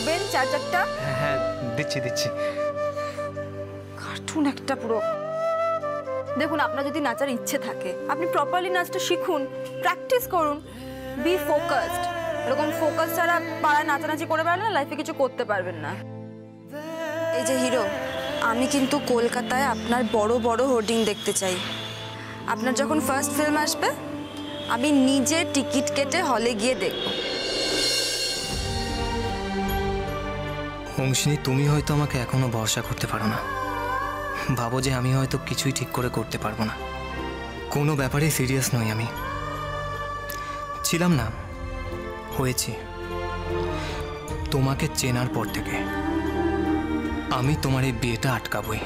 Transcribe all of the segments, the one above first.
দেবেন 4-4টা? হ্যাঁ দিচ্ছি দিচ্ছি। কার্টুন একটা পুরো। দেখুন, আপনার যদি নাচার ইচ্ছে থাকে আপনি প্রপারলি নাচটা শিখুন, প্র্যাকটিস করুন, বি ফোকাসড। এরকম ফোকাস ছাড়া পাড়ায় নাচানাচি করে বেড়ালে না লাইফে কিছু করতে পারবেন না। এই যে হিরো, আমি কিন্তু কলকাতায় আপনার বড় বড় হোর্ডিং দেখতে চাই। আপনার যখন ফার্স্ট ফিল্ম আসবে আমি নিজে টিকিট কেটে হলে গিয়ে দেখব। অংশিনী, তুমি হয়তো আমাকে এখনো ভরসা করতে পারো না, ভাবো যে আমি হয়তো কিছুই ঠিক করে করতে পারবো না। কোনো ব্যাপারে সিরিয়াস নই, আমি ছিলাম না, হয়েছি। তোমাকে চেনার পর থেকে আমি তোমার এই বিয়েটা আটকাবই।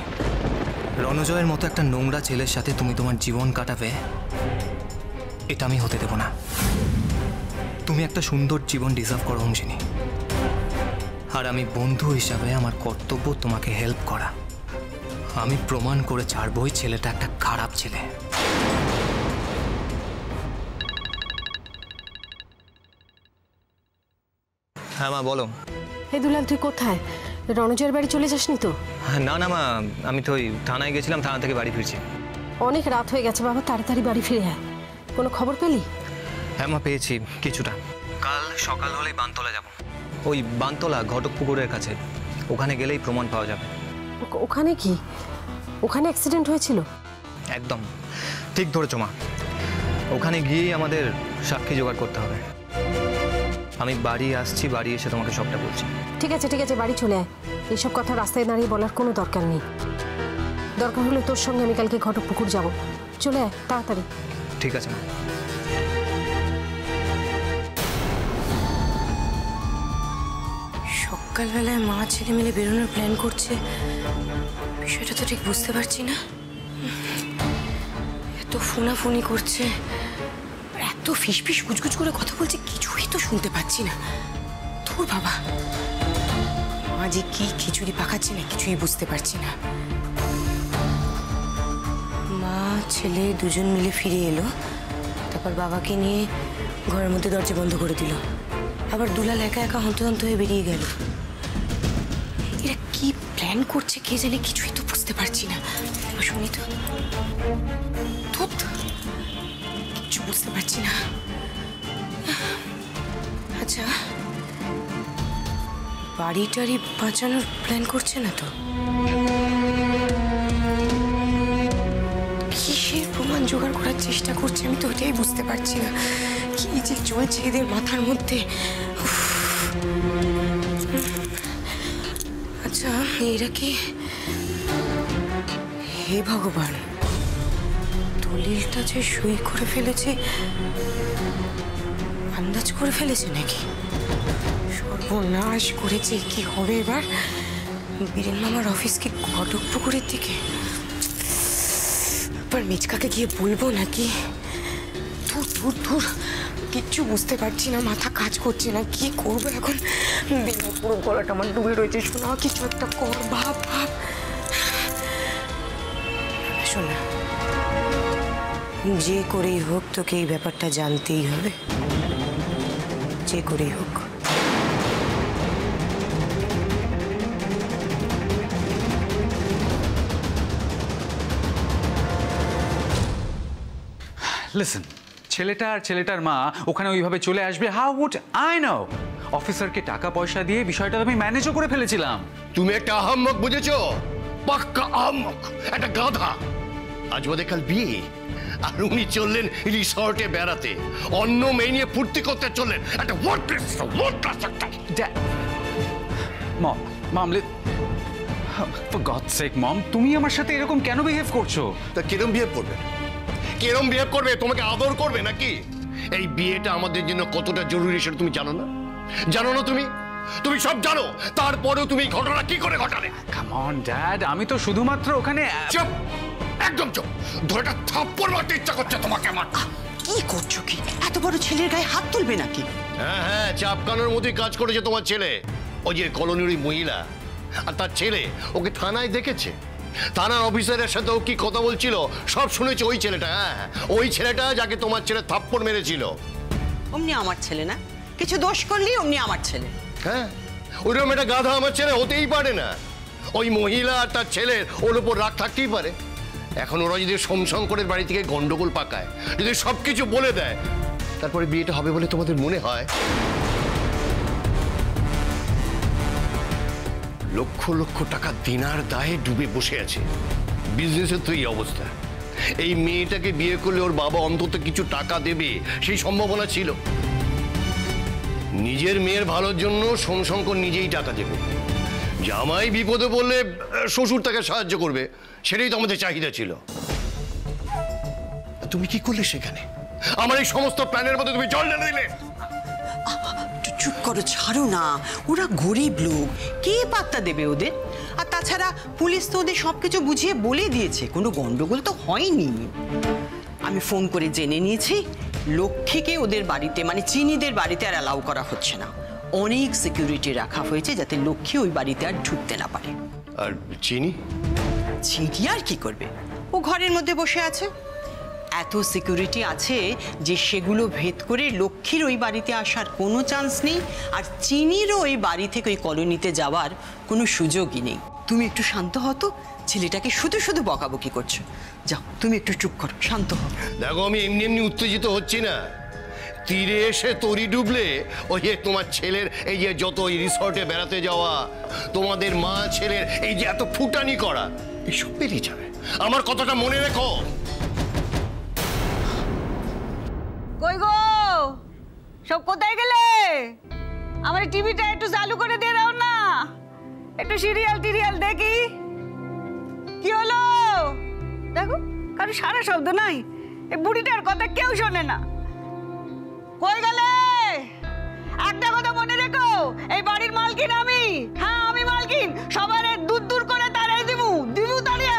রণজয়ের মতো একটা নোংরা ছেলের সাথে তুমি তোমার জীবন কাটাবে, এটা আমি হতে দেব না। তুমি একটা সুন্দর জীবন ডিজার্ভ করো অংশিনী, আর আমি বন্ধু হিসাবে আমার কর্তব্য তোমাকে হেল্প করা। আমি প্রমাণ করে ছাড়বো ওই ছেলেটা একটা খারাপ ছেলে। হ্যাঁ মা বলো। এই দুলাল, তুই কোথায়? রণজয়ের বাড়ি চলে যাসনি তো? না না মা, আমি তো ওই থানায় গেছিলাম, থানা থেকে বাড়ি ফিরছি। অনেক রাত হয়ে গেছে বাবা, তাড়াতাড়ি বাড়ি ফিরে আয়। কোনো খবর পেলি? হ্যাঁ মা, পেয়েছি কিছুটা। কাল সকাল হলেই বানতলা যাব। ওই বানতলা ঘটকপুকুরের কাছে, ওখানে গেলেই প্রমাণ পাওয়া যাবে। ওখানে কি? ওখানে অ্যাক্সিডেন্ট হয়েছিল? একদম ঠিক ধরেছো মা, ওখানে গিয়েই আমাদের সাক্ষী জোগাড় করতে হবে। আমি বাড়ি আসছি, বাড়ি এসে তোমাকে সবটা বলছি। ঠিক আছে ঠিক আছে, বাড়ি চলে আয়। এইসব কথা রাস্তায় দাঁড়িয়ে বলার কোনো দরকার নেই। দরকার হলে তোর সঙ্গে আমি কালকে ঘটকপুকুর যাব। চলে আয় তাড়াতাড়ি। ঠিক আছে মা। সকালবেলায় মা ছেলে মিলে বেরোনোর প্ল্যান করছে, বিষয়টা তো ঠিক বুঝতে পারছি না। এত ফোনাফোনি করছে, এত ফিসফিস গুজগুজ করে কথা বলছে, কিছুই তো শুনতে পাচ্ছি না। তোর বাবা, মা যে কি খিচুড়ি পাকাচ্ছে না কিছুই বুঝতে পারছি না। মা ছেলে দুজন মিলে ফিরে এলো, তারপর বাবাকে নিয়ে ঘরের মধ্যে দরজা বন্ধ করে দিল। আবার দুলাল একা একা হন্তদন্ত হয়ে বেরিয়ে গেল। এরা কি প্ল্যান করছে কে জানে, কিছুই তো বুঝতে পারছি না। শুনি তো, কিছু বুঝতে পারছি না। আচ্ছা, বাড়ি টাড়ি বাঁচানোর প্ল্যান করছে না তো? কিসের প্রমাণ জোগাড় করার চেষ্টা করছে আমি তো ওটাই বুঝতে পারছি না। কি যে চলছে এদের মাথার মধ্যে। আচ্ছা, এরা কি, হে ভগবান, দলিলটা যে সই করে ফেলেছে আন্দাজ করে ফেলেছে নাকি? সর্বনাশ করেছে, কি হবে এবার? বীরেন মামার অফিস কি ঘটকপুকুরের দিকে? এবার মিচকাকে গিয়ে বলবো নাকি? ধুর ধুর ধুর, কিচ্ছু বুঝতে পারছি না, মাথা কাজ করছে না, কি করবো এখন? পুরো গলাটা আমার ডুবে রয়েছে। শোনা, কিছু একটা কর, ভাব ভাব। শোনা, যে করেই হোক তোকে এই ব্যাপারটা জানতেই হবে, যে করেই হোক। লিসেন, ছেলেটা আর ছেলেটার মা ওখানে ওইভাবে চলে আসবে, হাউ উড আই নো? অফিসারকে টাকা পয়সা দিয়ে বিষয়টা আমি ম্যানেজও করে ফেলেছিলাম। তুমি একটা আহাম্মক বুঝেছো, পাক্কা আহাম্মক, একটা গাধা। আজ বোধহয় কাল বিয়ে, আর উনি চললেন রিসর্টে বেড়াতে, অন্য মেয়ে নিয়ে ফুর্তি করতে চললেন। একটা ওয়ার্ডক্লাস একটা। মম, মামলে, ফর গডস সেক মম, তুমি আমার সাথে এরকম কেন বিহেভ করছো? তা কিরম বিহেভ করবে? কিরম বিহেভ করবে? তোমাকে আদর করবে নাকি? এই বিয়েটা আমাদের জন্য কতটা জরুরি সেটা তুমি জানো না? জানো না তুমি? তুমি সব জানো, তারপরেও তুমি ঘটনা কি করে ঘটালে? কাম অন ড্যাড, আমি তো শুধুমাত্র ওখানে। চুপ, একদম চুপ। ধরেটা থাপ্পড় মারতে ইচ্ছা করছে তোমাকে আমার। কি করছো কি? এত বড় ছেলের গায়ে হাত তুলবে নাকি? হ্যাঁ হ্যাঁ, চাপকানোর মতোই কাজ করেছে তোমার ছেলে। ওই যে কলোনির ওই মহিলা আর তার ছেলে ওকে থানায় দেখেছে, থানার অফিসারের সাথে ও কি কথা বলছিল সব শুনেছে ওই ছেলেটা। হ্যাঁ, ওই ছেলেটা যাকে তোমার ছেলে থাপ্পড় মেরেছিল। অমনি আমার ছেলে না, কিছু দোষ করলি অমনি আমার ছেলে। হ্যাঁ, ওইরকম একটা গাধা আমার ছেলে হতেই পারে না। ওই মহিলা আর তার ছেলের ওর উপর রাগ থাকতেই পারে। এখন ওরা যদি সোমশঙ্করের বাড়ি থেকে গন্ডগোল পাকায়, যদি সবকিছু বলে দেয়, তারপরে বিয়েটা হবে বলে তোমাদের মনে হয়? লক্ষ লক্ষ টাকা দেনার দায়ে ডুবে বসে আছে, বিজনেসের তো এই অবস্থা। এই মেয়েটাকে বিয়ে করলে ওর বাবা অন্তত কিছু টাকা দেবে সেই সম্ভাবনা ছিল। নিজের মেয়ের ভালোর জন্য সোমশঙ্কর নিজেই টাকা দেবে, জামাই বিপদে বললে শ্বশুর তাকে সাহায্য করবে, সেটাই তো আমাদের চাহিদা ছিল। তুমি কি করলে সেখানে? আমার এই সমস্ত প্ল্যানের মধ্যে তুমি জল ঢেলে দিলে। চুপ করো, ছাড়ো না, ওরা গরিব লোক, কে পাত্তা দেবে ওদের? আর তাছাড়া পুলিশ তো ওদের সবকিছু বুঝিয়ে বলে দিয়েছে, কোনো গন্ডগোল তো হয়নি। আমি ফোন করে জেনে নিয়েছি লক্ষ্মীকে ওদের বাড়িতে মানে চিনিদের বাড়িতে আর অ্যালাউ করা হচ্ছে না। অনেক সিকিউরিটি রাখা হয়েছে যাতে লক্ষ্মী ওই বাড়িতে আর ঢুকতে না পারে। আর চিনি? চিনি আর কি করবে, ও ঘরের মধ্যে বসে আছে। এত সিকিউরিটি আছে যে সেগুলো ভেদ করে লক্ষ্মীর ওই বাড়িতে আসার কোনো চান্স নেই, আর চিনিরও ওই বাড়ি থেকে ওই কলোনিতে যাওয়ার কোনো সুযোগই নেই। তুমি একটু শান্ত হতো, ছেলেটাকে শুধু শুধু বকাবকি করছো। যাও তুমি একটু চুপ করো, শান্ত হও। দেখো, আমি এমনি এমনি উত্তেজিত হচ্ছি না। তীরে এসে তরি ডুবলে ওই যে তোমার ছেলের এই যে যত ওই রিসর্টে বেড়াতে যাওয়া, তোমাদের মা ছেলের এই যে এত ফুটানি করা, এসব বেরিয়ে যাবে। আমার কথাটা মনে রেখো। কই গো, সব কোথায় গেলে? আমার টিভিটা একটু চালু করে দিয়ে দাও না, একটু সিরিয়াল টিরিয়াল দেখি। কি হলো দেখো, কারো সারা শব্দ নাই, এই বুড়িটার কথা কেউ শোনে না। কই গেলে? একটা কথা মনে রেখো, এই বাড়ির মালকিন আমি। হ্যাঁ, আমি মালকিন, সবার দূর দূর করে তাড়াই দিবু তাড়িয়া।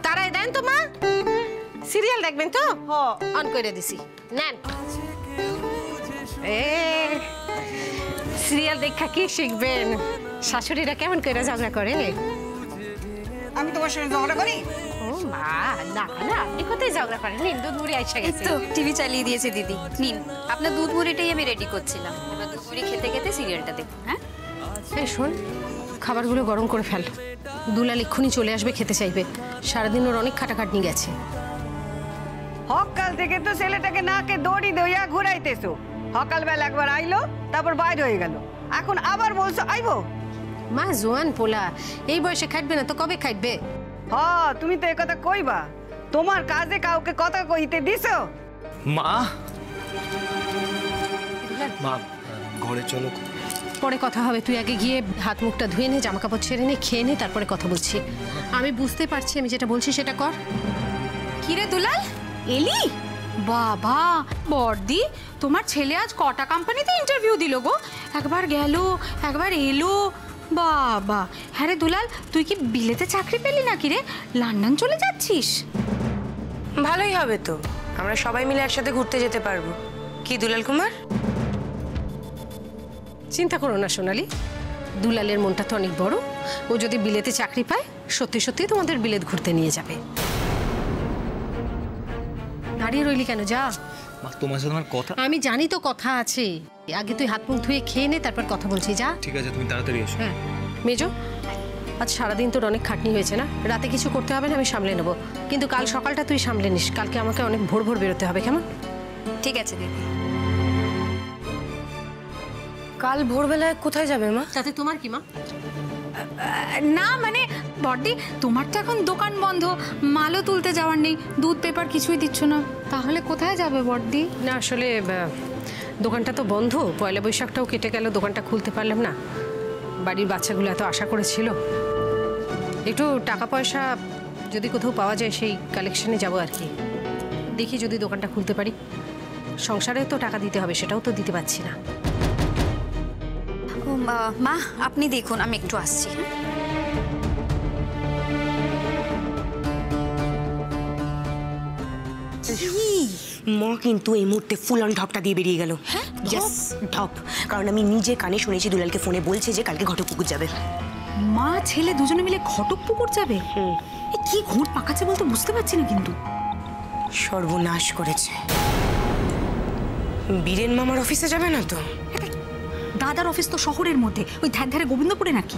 তারাই দেন তো মা, সিরিয়াল দেখবেন তো? অন করে দিছি, নেন। সিরিয়াল দেখা কি শিখবেন? শাশুড়িরা কেমন করে ঝগড়া করে? আমি তোমার সঙ্গে ঝগড়া করি? ও মা, না না, আপনি কোথায় ঝগড়া করেন? নিন, দুধ মুড়ি আইসা গেছে। তো টিভি চালিয়ে দিয়েছে দিদি, নিন আপনার দুধ মুড়িটাই আমি রেডি করছিলাম। এবার দুধ মুড়ি খেতে খেতে সিরিয়ালটা দেখুন। হ্যাঁ এই শোন, খাবারগুলো গরম করে ফেল। দুলাল এক্ষুনি চলে আসবে, খেতে চাইবে। সারাদিন ওর অনেক খাটাখাটনি গেছে। সকাল থেকে তো ছেলেটাকে নাকে দড়ি দইয়া ঘুরাইতেছো। সকালবেলা একবার আইলো, তারপর বাইরে হয়ে গেল, এখন আবার বলছো আইবো। মা জোয়ান পোলা, এই বয়সে খাটবে না তো কবে খাটবে? তুমি তো একথা কইবা, তোমার কাজে কাউকে কথা কইতে দিছো? মা, মা ঘরে চলো। পরে কথা হবে, তুই আগে গিয়ে হাত মুখটা ধুয়ে নে, জামা কাপড় ছেড়ে নে, খেয়ে নে, তারপরে কথা বলছি। আমি বুঝতে পারছি, আমি যেটা বলছি সেটা কর। কিরে দুলাল, এলি? বাবা বর্দি, তোমার ছেলে আজ কটা কোম্পানিতে ইন্টারভিউ দিল গো? একবার গেল, একবার এলো। বাবা, হ্যাঁ রে দুলাল, তুই কি বিলেতে চাকরি পেলি নাকি রে? লন্ডন চলে যাচ্ছিস? ভালোই হবে তো, আমরা সবাই মিলে একসাথে ঘুরতে যেতে পারবো। কি দুলাল কুমার? চিন্তা করো না সোনালি, দুলালের মনটা তো অনেক বড়। ও যদি বিলেতে চাকরি পায়, সত্যি সত্যি তোমাদের বিলেত ঘুরতে নিয়ে যাবে। দাঁড়িয়ে রইলি কেন? যা। মা, তোমার সাথে আমার কথা। আমি জানি তো কথা আছে, আগে তুই হাত মুখ ধুয়ে খেয়ে নে, তারপর কথা বলছি। যা। ঠিক আছে, তুমি তাড়াতাড়ি এসো। হ্যাঁ মেজো, আজ সারাদিন তোর অনেক খাটনি হয়েছে না? রাতে কিছু করতে হবে না, আমি সামলে নেবো, কিন্তু কাল সকালটা তুই সামলে নিস। কালকে আমাকে অনেক ভোর ভোর বেরোতে হবে, কেমন? ঠিক আছে দিদি। কাল ভোরবেলায় কোথায় যাবে মা? তাতে তোমার কি মা? না মানে বর্দি, তোমার তো এখন দোকান বন্ধ, মালও তুলতে যাওয়ার নেই, দুধ পেপার কিছুই দিচ্ছ না, তাহলে কোথায় যাবে বর্দি? না আসলে দোকানটা তো বন্ধ, পয়লা বৈশাখটাও কেটে গেল, দোকানটা খুলতে পারলাম না। বাড়ির বাচ্চাগুলো এত আশা করেছিল, একটু টাকা পয়সা যদি কোথাও পাওয়া যায় সেই কালেকশনে যাব আর কি। দেখি যদি দোকানটা খুলতে পারি। সংসারে তো টাকা দিতে হবে, সেটাও তো দিতে পারছি না। ও মা, আপনি দেখুন, আমি একটু আসছি। মা কিন্তু এই মুহূর্তে ফুল অন ঢপটা দিয়ে বেরিয়ে গেল। হ্যাঁ, ঢপ। কারণ আমি নিজে কানে শুনেছি দুলালকে ফোনে বলছে যে কালকে ঘটকপুকুর যাবে। মা ছেলে দুজনে মিলে ঘটকপুকুর যাবে? কি ঘুট পাকাচ্ছে বলতে বুঝতে পারছি না, কিন্তু সর্বনাশ করেছে। বীরেন মামার অফিসে যাবে না তো? দাদার অফিস তো শহরের মধ্যে, ওই ধার ধারে গোবিন্দপুরে নাকি?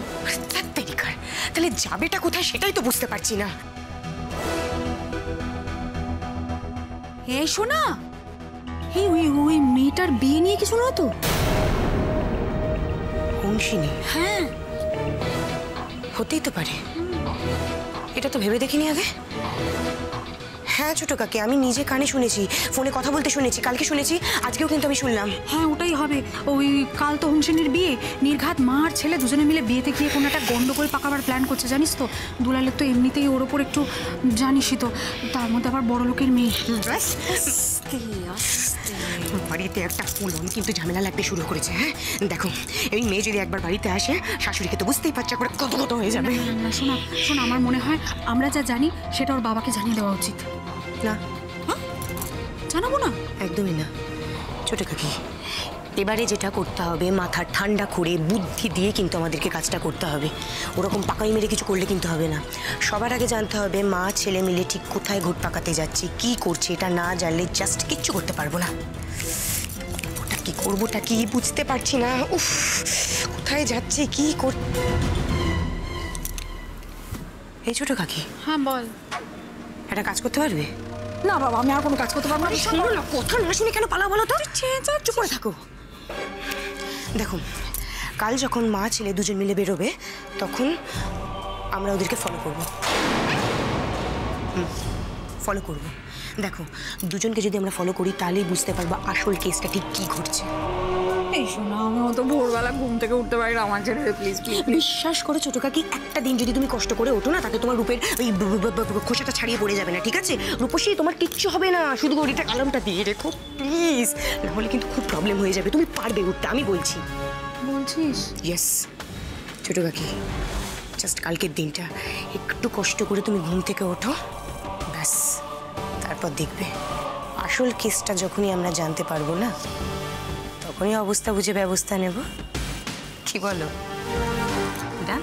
তাহলে যাবেটা কোথায় সেটাই তো বুঝতে পারছি না। এই শোনা, এই ওই ওই মেয়েটার বিয়ে নিয়ে কিছু না তো? হংসিনী? হ্যাঁ, হতেই তো পারে, এটা তো ভেবে দেখিনি আগে। হ্যাঁ ছোট কাকি, আমি নিজে কানে শুনেছি, ফোনে কথা বলতে শুনেছি, কালকে শুনেছি, আজকেও কিন্তু আমি শুনলাম। হ্যাঁ ওটাই হবে। ওই কাল তো হুমসেনের বিয়ে, নির্ঘাত মা আর ছেলে দুজনে মিলে বিয়েতে গিয়ে কোনো একটা গন্ডগোল পাকাবার প্ল্যান করছে, জানিস তো? দুলালের তো এমনিতেই ওর ওপর একটু জানিসই তো, তার মধ্যে আবার বড় লোকের মেয়ে। বাড়িতে একটা ফুলন কিন্তু ঝামেলা লাগতে শুরু করেছে। হ্যাঁ দেখো, এই মেয়ে যদি একবার বাড়িতে আসে, শাশুড়িকে তো বুঝতেই পারছে একবার কত কত হয়ে যাবে। না শোনা শোনা, আমার মনে হয় আমরা যা জানি সেটা ওর বাবাকে জানিয়ে দেওয়া উচিত। না, জানাবো না? একদমই না ছোট কাকি। এবারে যেটা করতে হবে, মাথা ঠান্ডা করে বুদ্ধি দিয়ে কিন্তু আমাদেরকে কাজটা করতে হবে। ওরকম পাকাই মেরে কিছু করলে কিন্তু হবে না। সবার আগে জানতে হবে মা ছেলে মিলে ঠিক কোথায় ঘুট পাকাতে যাচ্ছে, কি করছে। এটা না জানলে জাস্ট কিচ্ছু করতে পারবো না। ওটা কি করবোটা কি বুঝতে পারছি না। উফ, কোথায় যাচ্ছে, কি কর। এই ছোট কাকি। হ্যাঁ বল। একটা কাজ করতে পারবে? না বাবা, আমি আর কোনো কাজ করতে পারবো না। শোনো না, কথা না শুনে কেন পালা বলো তো? চুপ করে থাকো। দেখো, কাল যখন মা ছেলে দুজন মিলে বেরোবে, তখন আমরা ওদেরকে ফলো করবো। ফলো করবো। দেখো, দুজনকে যদি আমরা ফলো করি তাহলেই বুঝতে পারবো আসল কেসটা ঠিক কি ঘটছে। এই শোনা, আমি অত ভোরবেলা ঘুম থেকে উঠতে পারি না, আমার ছেড়ে প্লিজ প্লিজ। বিশ্বাস করো ছোট কাকি, একটা দিন যদি তুমি কষ্ট করে ওঠো না, তাতে তোমার রূপের ওই খোসাটা ছাড়িয়ে পড়ে যাবে না, ঠিক আছে? রূপসী, তোমার কিচ্ছু হবে না, শুধু গড়িটা কালামটা দিয়ে রেখো প্লিজ, নাহলে কিন্তু খুব প্রবলেম হয়ে যাবে। তুমি পারবে উঠতে, আমি বলছি। বলছিস? ইয়েস ছোট কাকি, জাস্ট কালকের দিনটা একটু কষ্ট করে তুমি ঘুম থেকে ওঠো, ব্যাস। তারপর দেখবে আসল কেসটা যখনই আমরা জানতে পারবো না, তখনই অবস্থা বুঝে ব্যবস্থা নেব। কি বলো? ডান?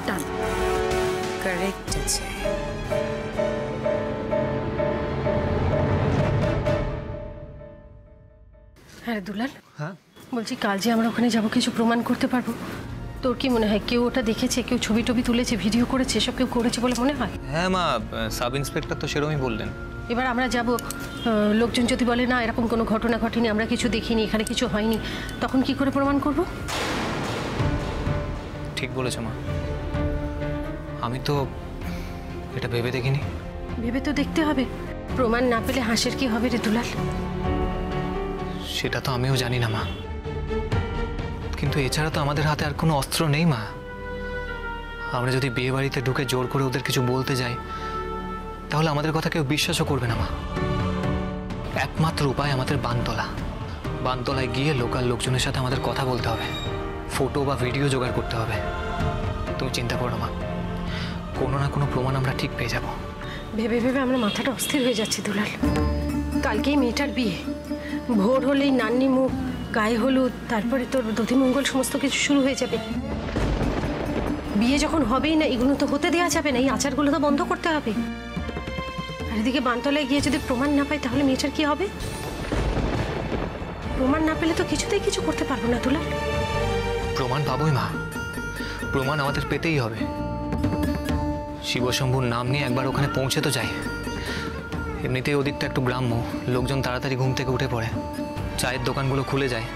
ডান। কারেক্ট আছে। হ্যাঁ দুলাল, হ্যাঁ বলছি, কাল যে আমরা ওখানে যাব, কিছু প্রমাণ করতে পারবো? তোর কি মনে হয় কেউ ওটা দেখেছে, কেউ ছবি টবি তুলেছে, ভিডিও করেছে, এসব কেউ করেছে বলে মনে হয়? হ্যাঁ মা, সাব ইন্সপেক্টর তো সেরকমই বললেন। এবার আমরা যাব, লোকজন যদি বলে না এরকম কোনো ঘটনা ঘটেনি, আমরা কিছু দেখিনি, এখানে কিছু হয়নি, তখন কি করে প্রমাণ করব? ঠিক বলেছো মা, আমি তো এটা ভেবে দেখিনি। ভেবে তো দেখতে হবে, প্রমাণ না পেলে হাসির কি হবে রে দুলাল? সেটা তো আমিও জানি না মা, কিন্তু এছাড়া তো আমাদের হাতে আর কোনো অস্ত্র নেই মা। আমরা যদি বিয়ে বাড়িতে ঢুকে জোর করে ওদের কিছু বলতে যাই, তাহলে আমাদের কথা কেউ বিশ্বাসও করবে না মা। একমাত্র উপায় আমাদের বানতলায় গিয়ে লোকাল লোকজনের সাথে আমাদের কথা বলতে হবে, ফটো বা ভিডিও জোগাড় করতে হবে। তুমি চিন্তা করো মা, কোনো না কোনো প্রমাণ আমরা ঠিক পেয়ে যাব। ভেবে ভেবে আমরা মাথাটা অস্থির হয়ে যাচ্ছে দুলাল। কালকেই মেয়েটার বিয়ে, ভোর হলেই নান্নি মুখ, গায়ে হলুদ, তারপরে তোর দধিমঙ্গল, সমস্ত কিছু শুরু হয়ে যাবে। বিয়ে যখন হবেই না, এগুলো তো হতে দেওয়া যাবে না, এই আচারগুলো তো বন্ধ করতে হবে। আর এদিকে বানতলায় গিয়ে যদি প্রমাণ না পাই, তাহলে মেয়েটার কি হবে? প্রমাণ না পেলে তো কিছুতেই কিছু করতে পারবো না দুলাল। প্রমাণ পাবোই মা, প্রমাণ আমাদের পেতেই হবে। শিবশম্ভুর নাম নিয়ে একবার ওখানে পৌঁছে তো যাই। এমনিতেই ওদিকটা একটু গ্রাম্য, লোকজন তাড়াতাড়ি ঘুম থেকে উঠে পড়ে, চায়ের দোকানগুলো খুলে যায়।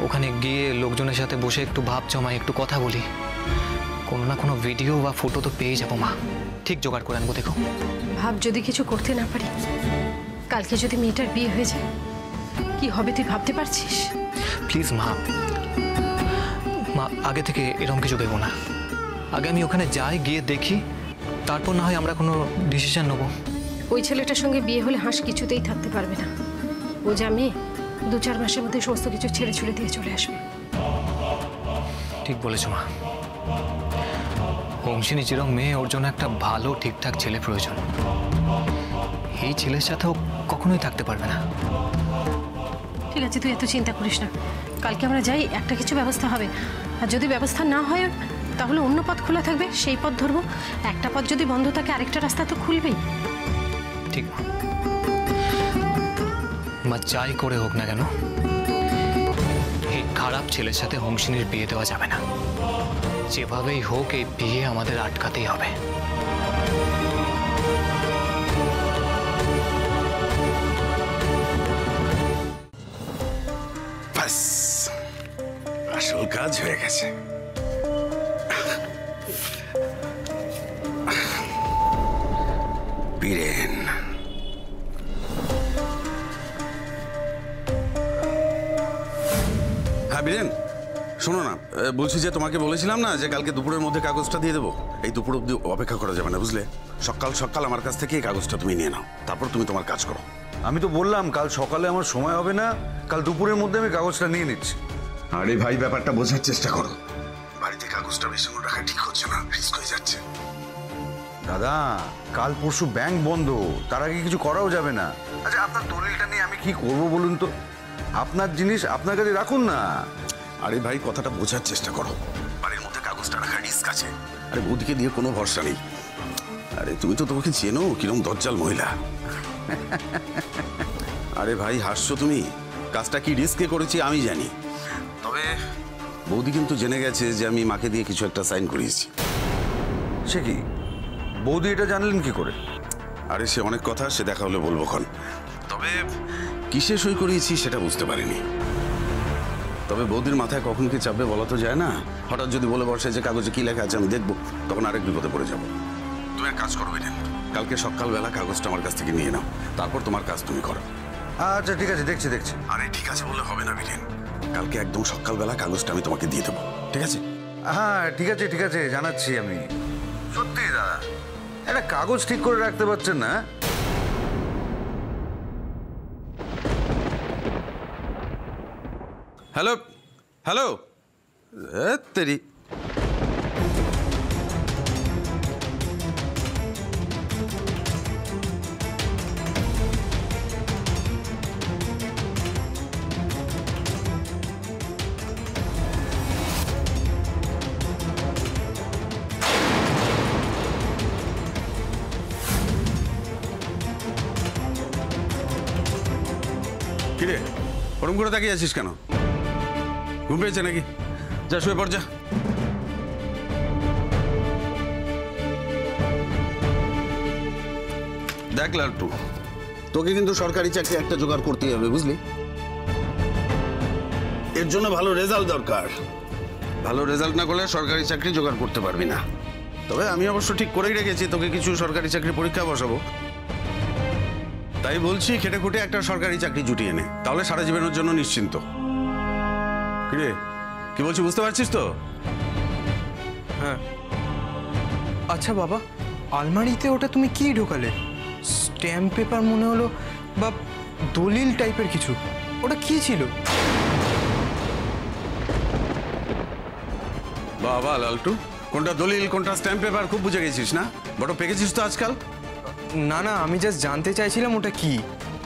ওখানে গিয়ে লোকজনের সাথে বসে একটু ভাব জমাই, একটু কথা বলি, কোনো না কোনো ভিডিও বা ফটো তো পেয়ে যাবো মা। ঠিক জোগাড় করে আনবো। দেখো ভাব, যদি কিছু করতে না পারি, কালকে যদি মেয়েটার বিয়ে হয়ে যায়, কি হবে তুই ভাবতে পারছিস? প্লিজ মা, আগে থেকে এরকম কিছু ভেবো না। আগে আমি ওখানে যাই, গিয়ে দেখি, তারপর না হয় আমরা কোনো ডিসিশন নেবো। ওই ছেলেটার সঙ্গে বিয়ে হলে হাঁস কিছুতেই থাকতে পারবে না। ও যা মেয়ে, 2-4 মাসের মধ্যে সমস্ত কিছু ছেড়ে ছুড়ে দিয়ে চলে আসবে। ঠিক বলেছো মা, বংশিনী চিরং মেয়ে, ওর জন্য একটা ভালো ঠিকঠাক ছেলে প্রয়োজন। এই ছেলের সাথেও কখনোই থাকতে পারবে না। ঠিক আছে, তুই এত চিন্তা করিস না, কালকে আমরা যাই, একটা কিছু ব্যবস্থা হবে। আর যদি ব্যবস্থা না হয়, তাহলে অন্য পথ খোলা থাকবে, সেই পথ ধরবো। একটা পথ যদি বন্ধ থাকে, আরেকটা রাস্তা তো খুলবেই। ঠিক। বা যাই করে হোক না কেন, এই খারাপ ছেলের সাথে হংসিনীর বিয়ে দেওয়া যাবে না। যেভাবেই হোক এই বিয়ে আমাদের আটকাতেই হবে। ব্যাস, আসল কাজ হয়ে গেছে। বীরেন, হ্যাঁ বীরেন, শোনো না, বলছি যে তোমাকে বলেছিলাম না যে কালকে দুপুরের মধ্যে কাগজটা দিয়ে দেবো। এই দুপুর অব্দি অপেক্ষা করা যাবে না, বুঝলে? সকাল সকাল আমার কাছ থেকে এই কাগজটা তুমি নিয়ে নাও, তারপর তুমি তোমার কাজ করো। আমি তো বললাম কাল সকালে আমার সময় হবে না, কাল দুপুরের মধ্যে আমি কাগজটা নিয়ে নিচ্ছি। আরে ভাই, ব্যাপারটা বোঝার চেষ্টা করো। বাড়িতে কাগজটা বেশি রাখা ঠিক হচ্ছে না, রিস্ক হয়ে যাচ্ছে। দাদা, কাল পরশু ব্যাংক বন্ধ, তার আগে কিছু করাও যাবে না। আচ্ছা, আপনার দলিলটা নিয়ে আমি কি করব বলুন তো? আপনার জিনিস আপনার কাছে রাখুন না। আরে ভাই, কথাটা বোঝার চেষ্টা করো। বাড়ির মধ্যে কাগজটা রাখার রিস্ক আছে। আরে বৌদিকে দিয়ে কোনো ভরসা নেই। আরে তুমি তো তোমাকে চেনো, কিরম দজ্জাল মহিলা। আরে ভাই, হাসছো তুমি? কাজটা কি রিস্কে করেছি আমি জানি, তবে বৌদি কিন্তু জেনে গেছে যে আমি মাকে দিয়ে কিছু একটা সাইন করিয়েছি। সে কি, বৌদি এটা জানলেন কি করে? আরে সে অনেক কথা, সে দেখা হলে বলবো খন। তবে কিসে সই করিয়েছি সেটা বুঝতে পারিনি। তবে বৌদির মাথায় কখন কি চাপবে বলা তো যায় না। হঠাৎ যদি বলে বসে যে কাগজে কি লেখা আছে আমি দেখবো, তখন আরেক বিপদে পড়ে যাবো। তুমি এক কাজ করবে না, কালকে সকালবেলা কাগজটা আমার কাছ থেকে নিয়ে নাও, তারপর তোমার কাজ তুমি করো। আচ্ছা ঠিক আছে, দেখছি। আরে ঠিক আছে বললে হবে না বীরেন, কালকে একদম সকালবেলা কাগজটা আমি তোমাকে দিয়ে দেবো, ঠিক আছে? হ্যাঁ ঠিক আছে, জানাচ্ছি আমি। সত্যি দাদা, একটা কাগজ ঠিক করে রাখতে পারছেন না? হ্যালো হ্যালো, তেরি কিরে, ওরম করে তাকিয়ে আছিস কেন? ঘুম পেয়েছে নাকি? যা শুয়ে পড়, যা। দেখ লালটু, তোকে কিন্তু সরকারি চাকরি একটা জোগাড় করতেই হবে, বুঝলি? এর জন্য ভালো রেজাল্ট দরকার। ভালো রেজাল্ট না করলে সরকারি চাকরি জোগাড় করতে পারবি না। তবে আমি অবশ্য ঠিক করেই রেখেছি, তোকে কিছু সরকারি চাকরি পরীক্ষা বসাবো। তাই বলছি, খেটে খুঁটে একটা সরকারি চাকরি জুটিয়ে নে, তাহলে সারা জীবনের জন্য নিশ্চিন্ত। কিরে, কি বলছি বুঝতে পারছিস তো? হ্যাঁ। আচ্ছা বাবা, আলমারিতে ওটা তুমি কি ঢোকালে? স্ট্যাম্প পেপার মনে হলো, বা দলিল টাইপের কিছু। ওটা কি ছিল? বাবা লালটু, কোনটা দলিল কোনটা স্ট্যাম্প পেপার খুব বুঝে গেছিস না? বড় পেকেছিস তো আজকাল। না, আমি জাস্ট জানতে চাইছিলাম ওটা কি।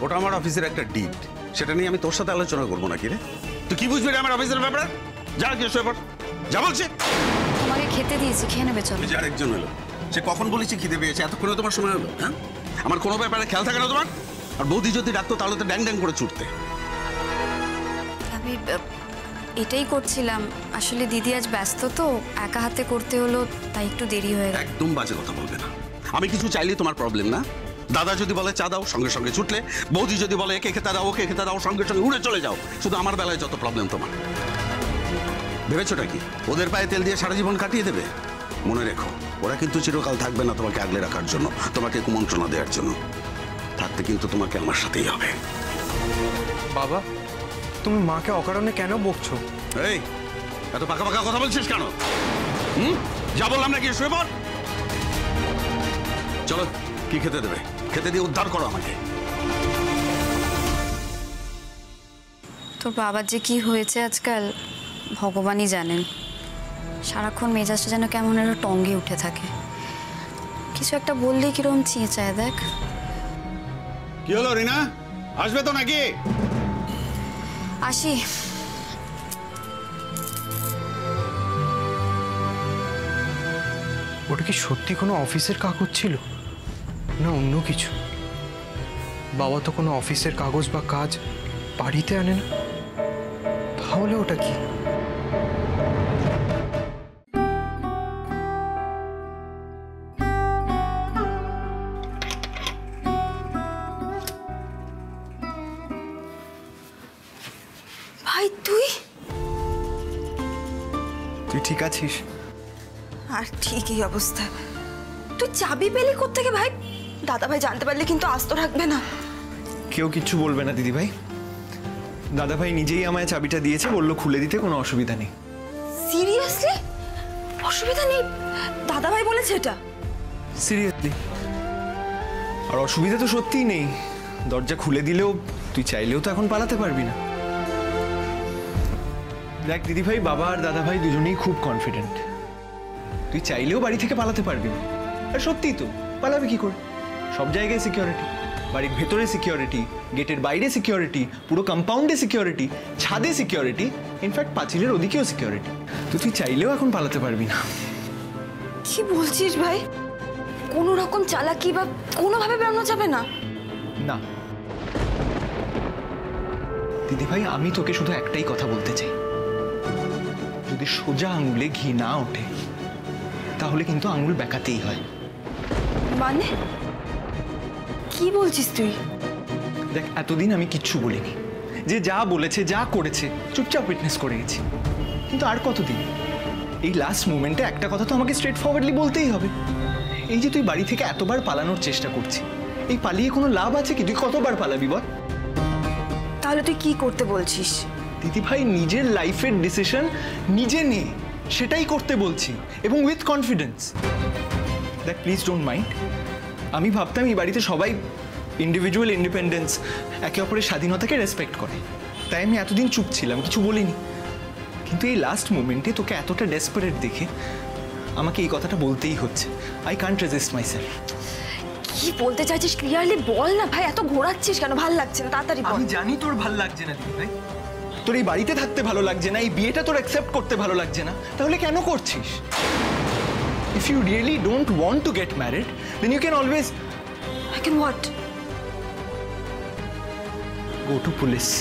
ওটা আমার অফিসের একটা ডিড, সেটা নিয়ে আমি তোর সাথে আলোচনা করবো নাকি রে? তুই কি বুঝবি রে আমার অফিসের ব্যাপারে? যা গিয়ে শুয়ে পড়, যা বলছি। তোমাকে খেতে দিয়েছি, খেয়ে নেবে চলো। যে আরেকজন হলো, সে কখন বলেছি খিদে পেয়েছে, এতক্ষণে তোমার সময় হলো? হ্যাঁ, আমার কোনো ব্যাপারে খেয়াল থাকে না তোমার? আর বৌদি যদি ডাকতো তাহলে তো ড্যাং ড্যাং করে ছুটতে। আমি এটাই করছিলাম, আসলে দিদি আজ ব্যস্ত তো, একা হাতে করতে হলো, তাই একটু দেরি হয়ে গেল। একদম বাজে কথা বলবে না। আমি কিছু চাইলে তোমার প্রবলেম না। দাদা যদি বলে চা দাও, সঙ্গে সঙ্গে ছুটলে। বৌদি যদি বলে একে খেতে দাও, ওকে খেতে দাও, সঙ্গে সঙ্গে উড়ে চলে যাও। শুধু আমার বেলায় যত প্রবলেম তোমার। ভেবেছোটা কি ওদের পায়ে তেল দিয়ে সারা জীবন কাটিয়ে দেবে? মনে রেখো, ওরা কিন্তু চিরকাল থাকবে না তোমাকে আগলে রাখার জন্য, তোমাকে কুমন্ত্রণা দেওয়ার জন্য। থাকতে কিন্তু তোমাকে আমার সাথেই হবে। বাবা, তুমি মাকে অকারণে কেন বকছো? এই, এত পাকা পাকা কথা বলছিস কেন? যা বললাম নাকি, শুয়ে পড়। চলো, কি খেতে দেবে? খেতে দিয়ে উদ্ধার করো আমাকে। তোর বাবার যে কি হয়েছে আজকাল ভগবানই জানেন। সারাক্ষণ মেজাজটা যেন কেমন একটা টঙ্গে উঠে থাকে। কিছু একটা বললেই কিরকম চেঁচায়, দেখ। কি হলো রিনা, আসবে তো নাকি? আসি। ওটা কি সত্যি কোনো অফিসের কাগজ ছিল, না অন্য কিছু? বাবা তো কোনো অফিসের কাগজ বা কাজ বাড়িতে আনে না, তাহলে ওটা কি? ভাই তুই তুই ঠিক আছিস? আর ঠিকই অবস্থা। তুই চাবি পেলি কোত্থেকে ভাই? দাদা ভাই জানতে পারলে কিন্তু আস্ত রাখবে না। কেউ কিচ্ছু বলবে না দিদি ভাই, দাদা ভাই নিজেই আমায় চাবিটা দিয়েছে, বললো খুলে দিতে, কোনো অসুবিধা নেই। সিরিয়াসলি? অসুবিধা নেই দাদা ভাই বলেছে এটা? সিরিয়াসলি। আর অসুবিধা তো সত্যিই নেই, দরজা খুলে দিলেও তুই চাইলেও তো এখন পালাতে পারবি না। দেখ দিদি ভাই, বাবা আর দাদা ভাই দুজনেই খুব কনফিডেন্ট, তুই চাইলেও বাড়ি থেকে পালাতে পারবি না। আর সত্যিই তো, পালাবি কি করে? সব জায়গায় সিকিউরিটি, বাড়ির ভেতরে সিকিউরিটি, গেটের বাইরে সিকিউরিটি, পুরো কম্পাউন্ডে সিকিউরিটি, ছাদে সিকিউরিটি, ইনফ্যাক্ট পাঁচিলের ওদিকেও সিকিউরিটি। তো তুই চাইলেও এখন পালাতে পারবি না। কি বলছিস ভাই? কোনো রকম চালাকি বা কোনোভাবে বেরোনো যাবে না? না দিদি ভাই, আমি তোকে শুধু একটাই কথা বলতে চাই, যদি সোজা আঙুলে ঘি না ওঠে তাহলে কিন্তু আঙুল বেঁকাতেই হয়। মানে কি বলছিস তুই? দেখ, এতদিন আমি কিচ্ছু বলিনি, যে যা বলেছে যা করেছে চুপচাপ উইটনেস করে গেছি, কিন্তু আর কতদিন? এই লাস্ট মোমেন্টে একটা কথা তো আমাকে স্ট্রেট ফরওয়ার্ডলি বলতেই হবে। এই যে তুই বাড়ি থেকে এতবার পালানোর চেষ্টা করছিস, এই পালিয়ে কোনো লাভ আছে কি? তুই কতবার পালাবি বল? তাহলে তুই কি করতে বলছিস? দিদি ভাই, নিজের লাইফের ডিসিশন নিজে নে, সেটাই করতে বলছি, এবং উইথ কনফিডেন্স। দেখ প্লিজ ডোন্ট মাইন্ড, আমি ভাবতাম এই বাড়িতে সবাই ইন্ডিভিজুয়াল ইন্ডিপেন্ডেন্স, একে অপরের স্বাধীনতাকে রেসপেক্ট করে, তাই আমি এতদিন চুপ ছিলাম, কিছু বলিনি। কিন্তু এই লাস্ট মোমেন্টে তোকে এতটা ডেসপারেট দেখে আমাকে এই কথাটা বলতেই হচ্ছে। I can't resist my self. কি বলতে চাইছিস ক্লিয়ারলি বল না ভাই, এত ঘোরাচ্ছিস কেন? ভাল লাগছে না, তাড়াতাড়ি বল। আমি জানি তোর ভাল লাগছে না দিদি ভাই, তোর এই বাড়িতে থাকতে ভালো লাগছে না, এই বিয়েটা তোর অ্যাকসেপ্ট করতে ভালো লাগছে না, তাহলে কেন করছিস? If you really don't want to get married, then you can always I can what? go to police.